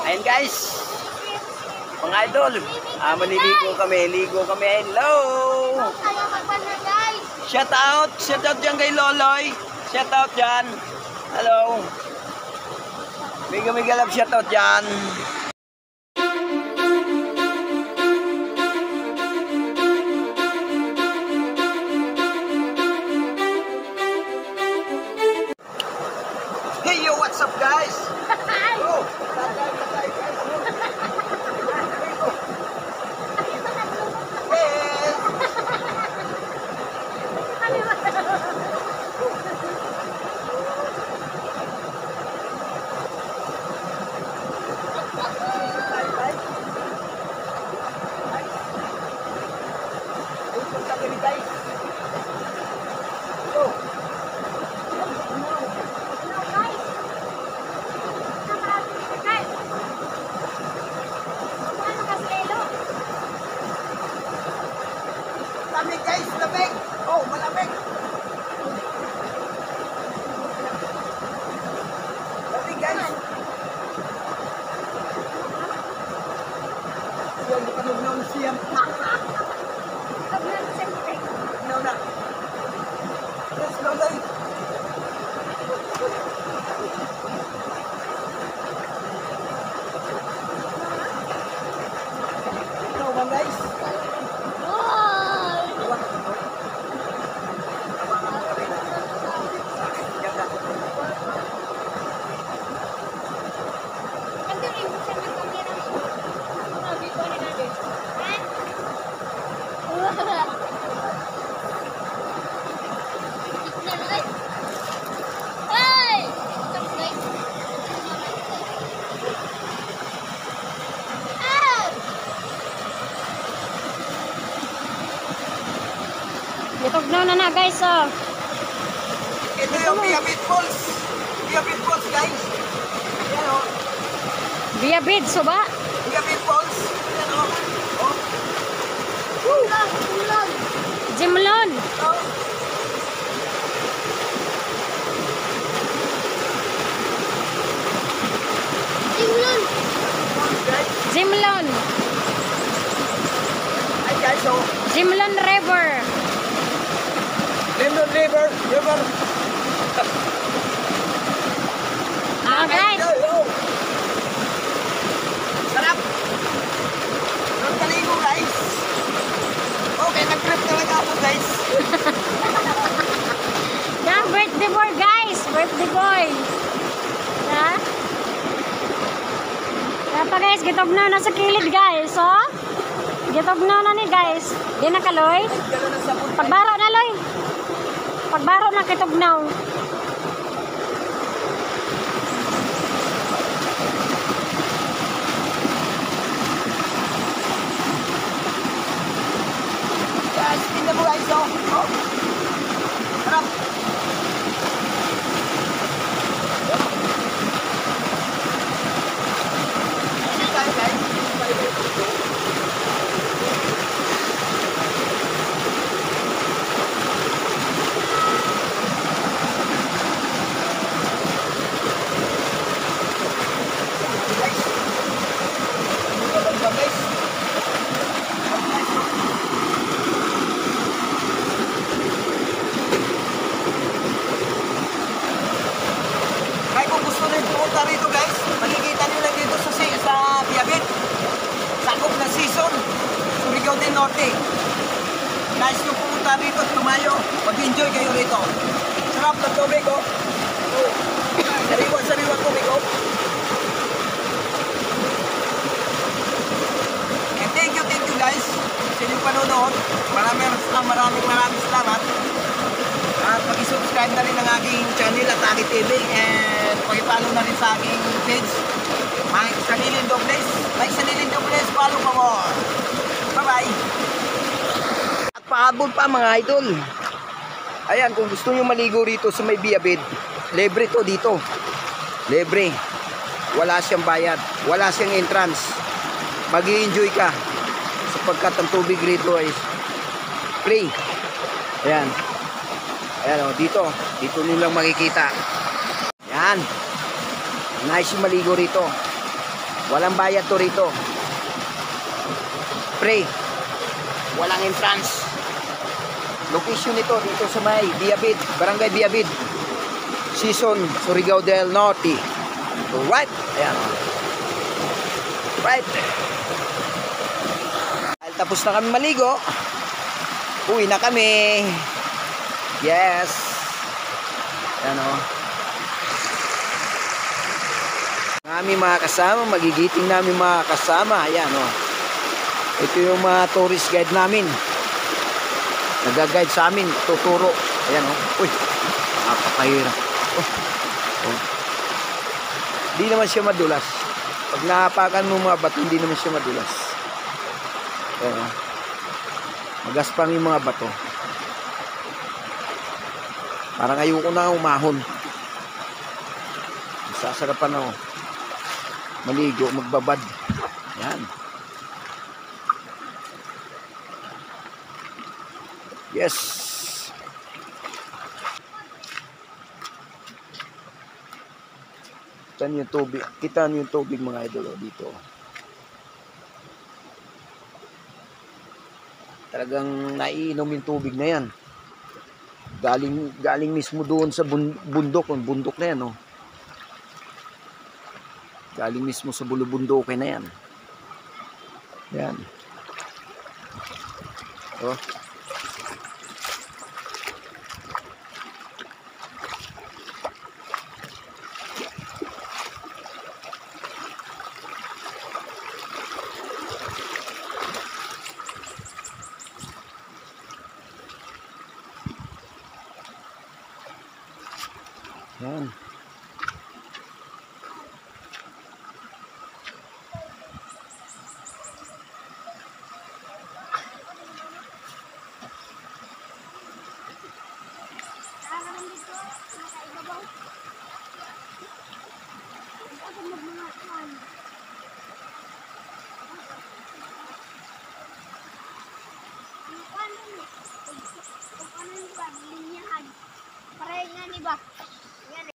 Ayun guys, mga idol, maliligo kami, ligo kami. Hello! Shout out dyan kay Loloy. Shout out dyan. Hello. Mega love shout out dyan. Hey yo, what's up guys? Oh, lamig guys, lamig. Oh, malamig. Lamig guys. Yan, panugnaw na siya. No na. Let's go guys. Ito ba guys? Itugnaw na guys, oh. Ito yung Biabid Falls. Biabid Falls guys. Yan o. Biabid, so ba? Biabid Falls. Yan o. Oh. Jimlon. Oh. Jimlon. Ay guys, oh. Jimlon River. Jimlon River. Guys. Sarap. Sarap kaligo guys. Okay, nag-trip talaga ako guys. Yan, birthday boy guys. Birthday boy. Ha? Kaya pa guys, gitugnaw na sa kilid guys, oh. Gitugnaw na ni guys. Di na kaloy. Pagbaro na loy. Pagbaro na kitugnaw. Guys, tingnan mo guys, oh. Oh. Sarap. Kaya kung gusto rin pumunta rito guys, makikita nyo lang dito sa Biabid. Sakop na season, Surigao del Norte. Guys, kung pumunta rito at tumayo, mag-enjoy kayo rito. Sarap ng tubig, oh. Sariwa tubig, oh. And thank you guys sa inyong panonood. Maraming salamat. At pag-subscribe na rin ang aking channel at Aki TV and pag-follow na rin sa aking page Mike Sanilin Dobles. Mike Sanilin Dobles, follow pa more. Bye-bye. At pahabol pa mga idol. Ayan, kung gusto nyo maligo rito sa may Biabid, libre to dito. Libre. Wala siyang bayad. Wala siyang entrance. Mag-i-enjoy ka. Sapagkat ang tubig rito ay free. Ayan. Ayan o, dito nyo lang makikita. Yan. Nice yung maligo rito. Walang bayad to rito. Free. Walang entrance. Location nito dito sa may Biabid, Barangay Biabid. Season, Surigao del Norte. Right. Ayan. Right. Dahil tapos na kami maligo, uwi na kami. Yes. Ayan o. Namin mga kasama, magigiting namin mga kasama. Ayan o. Ito yung mga tourist guide namin. Nag-guide sa amin, tuturo. Ayan o. Uy, napakahirap. Oh. Hindi naman siya madulas. Pag nahapakan mo mga bato, hindi naman siya madulas. Ayan o. Magaspang yung mga bato. Parang ayoko na umahon. Sasarapan ako. Maligo, magbabad. Yan. Yes. Kita niyo yung tubig. Kita niyo yung tubig mga idol dito. Talagang naiinom yung tubig na yan. Galing mismo doon sa bundok. Bundok na yan, oh. Galing mismo sa bulubundukin na yan. Yan. Oh. Yan. Pareha nga ni ba?